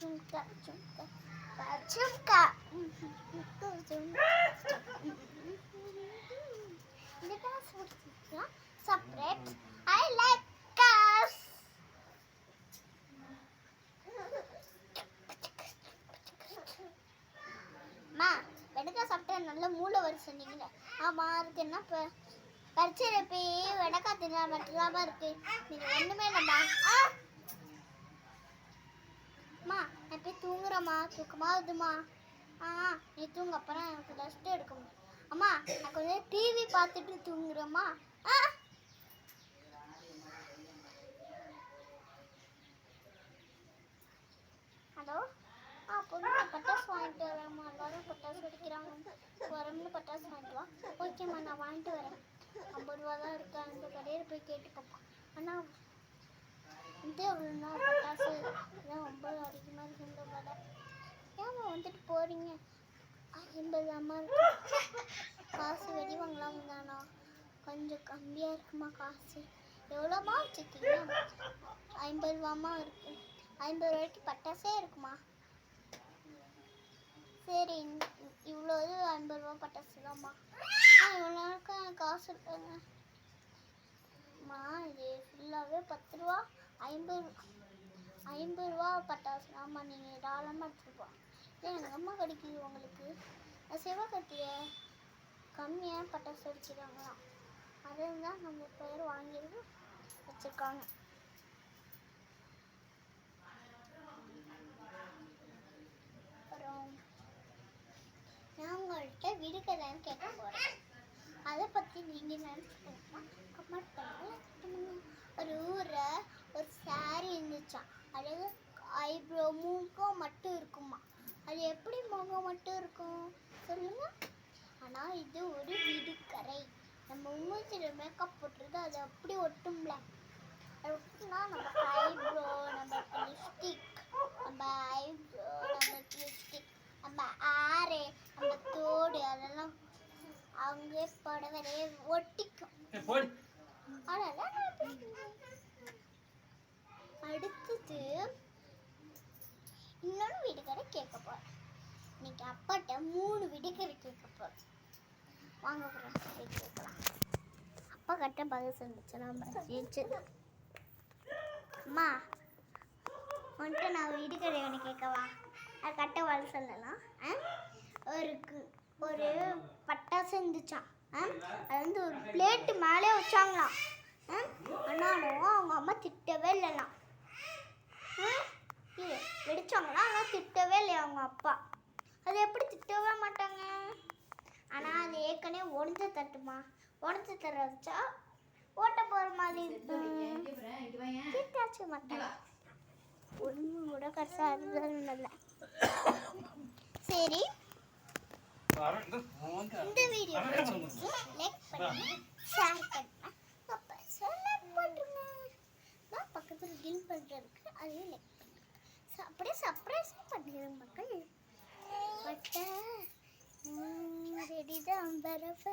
झुमका झुमका झुमका separate. I like cars. மா வெண்டைக்காய் சாப்பிட்டா நல்ல மூளை வரும் சொன்னீங்களே. ஆமா அதுக்கு என்ன பரிச்சையில போய் வெண்டைக்காய் தின்னா மட்டும்தான் இருக்கு. நீங்க ஒண்ணுமே இல்லைம்மா. அம்மா நான் போய் தூங்குறேம்மா. தூக்கமா வருதுமா. நீ தூங்க அப்புறம் எனக்கு ரெஸ்ட் எடுக்க முடியும். அம்மா நான் கொஞ்சம் டிவி பார்த்துட்டு தூங்குறேம்மா. ஹலோ பொண்ணு பட்டாசு வாங்கிட்டு வரேம்மா. எல்லாரும் பட்டாசு வெடிக்கிறாங்க. வரம்னு பட்டாசு வாங்கிட்டு வா. ஓகேம்மா நான் வாங்கிட்டு வரேன். 50 ரூபா தான் இருக்கா. இந்த கடையில் போய் கேட்டு பார்ப்போம். அண்ணா வந்து அவ்வளோண்ணா பட்டாசு இதான் ரொம்ப அதிகமாக இருக்கு இந்த கடை. ஏம்மா வந்துட்டு போகிறீங்க? 50 அம்மா இருக்கு. காசு வெடி வாங்கலாம் தானா? கொஞ்சம் கம்மியாக இருக்குமா காசு? எவ்வளோமா வச்சுருக்கீங்க? 50 ரூபாமா இருக்கு. 50 ரூபாய்க்கு பட்டாசே இருக்குமா? சரி இவ்வளோ 50 ரூபா பட்டாசு தான்மா. இவ்வளோ நேரத்துக்கு காசு இருக்காங்க. அம்மா இது ஃபுல்லாகவே 10 ரூபா. 50 ரூபா பட்டாசு. ஆமாம் நீங்கள் தாராளமாக எடுத்துகிட்டு போகலாம். எங்கள் அம்மா கிடைக்குது உங்களுக்கு. சிவகத்தியை கம்மியாக பட்டாசு அடிச்சுருக்காங்களாம். அதில் தான் நம்ம பேர் வாங்கியிருந்து வச்சுருக்காங்க. அப்புறம் நான் உங்கள்கிட்ட விடுக்கதைன்னு கேட்க போகிறேன். அதை பற்றி நீங்கள் நினச்சிக்கணுமா கமெண்ட் பண்ணுங்க. ஒரு ஊரில் ஒரு சாரி இருந்துச்சான். அது ஐப்ரோ மூக்கம் மட்டும் இருக்குமா. அது எப்படி முகம் மட்டும் இருக்கும் சொல்லுங்க? ஆனால் இது ஒரு விடுக்கரை. நம்ம மூஞ்சில் மேக்கப் போட்டுறது அது அப்படி ஒட்டும்ல. அது ஒட்டுனா நம்ம ஐப்ரோ, நம்ம லிப்ஸ்டிக், நம்ம ஐப்ரோ, நம்ம லிப்ஸ்டிக், நம்ம ஆறு, நம்ம தோடு அதெல்லாம் அவங்க புடவையே ஒட்டிக்கும். அடுத்தது இன்னொரு விடுகதை கேட்க போறேன். இன்னைக்கு அப்பாட்ட 3 விடுகதை கேட்க போறேன். வாங்க கேட்கலாம். அப்பா கட்ட பதில் சொல்லிச்சு. நம்ம ஜெயிச்சது. அம்மா வந்துட்டு நான் விடுகதை ஒன்று கேட்கவா? அது கட்ட பதில் சொல்லலாம். ஒரு பட்டாசு இருந்துச்சான். அது வந்து ஒரு பிளேட்டு மேலே வச்சாங்களாம். ஆனாலும் அவங்க அம்மா திட்டவே இல்லைலாம். வெடிச்சாங்கன்னா ஆனால் திட்டவே இல்லையா அவங்க அப்பா. அது எப்படி திட்டவே மாட்டாங்க? ஆனால் அது ஏற்கனவே உடஞ்ச தட்டுமா. உடஞ்ச தர வச்சா ஓட்ட போகிற மாதிரி இருக்கும். திட்டாச்சு மாட்டாங்க. ஒன்று கூட கடைசியாக அதுதான் இல்லை. சரி இந்த வீடியோ லைக் பண்ணுங்க, ஷேர் பண்ணுங்க, லைக் பண்ணுங்க. நான் பக்கத்தில் கில் பண்ணுறதுக்கு அதையும் லைக் பண்ணுங்க. அப்படியே சர்ப்ரைஸ் பண்ணுங்க மக்கள். பட்ட ரெடி தான் பரவ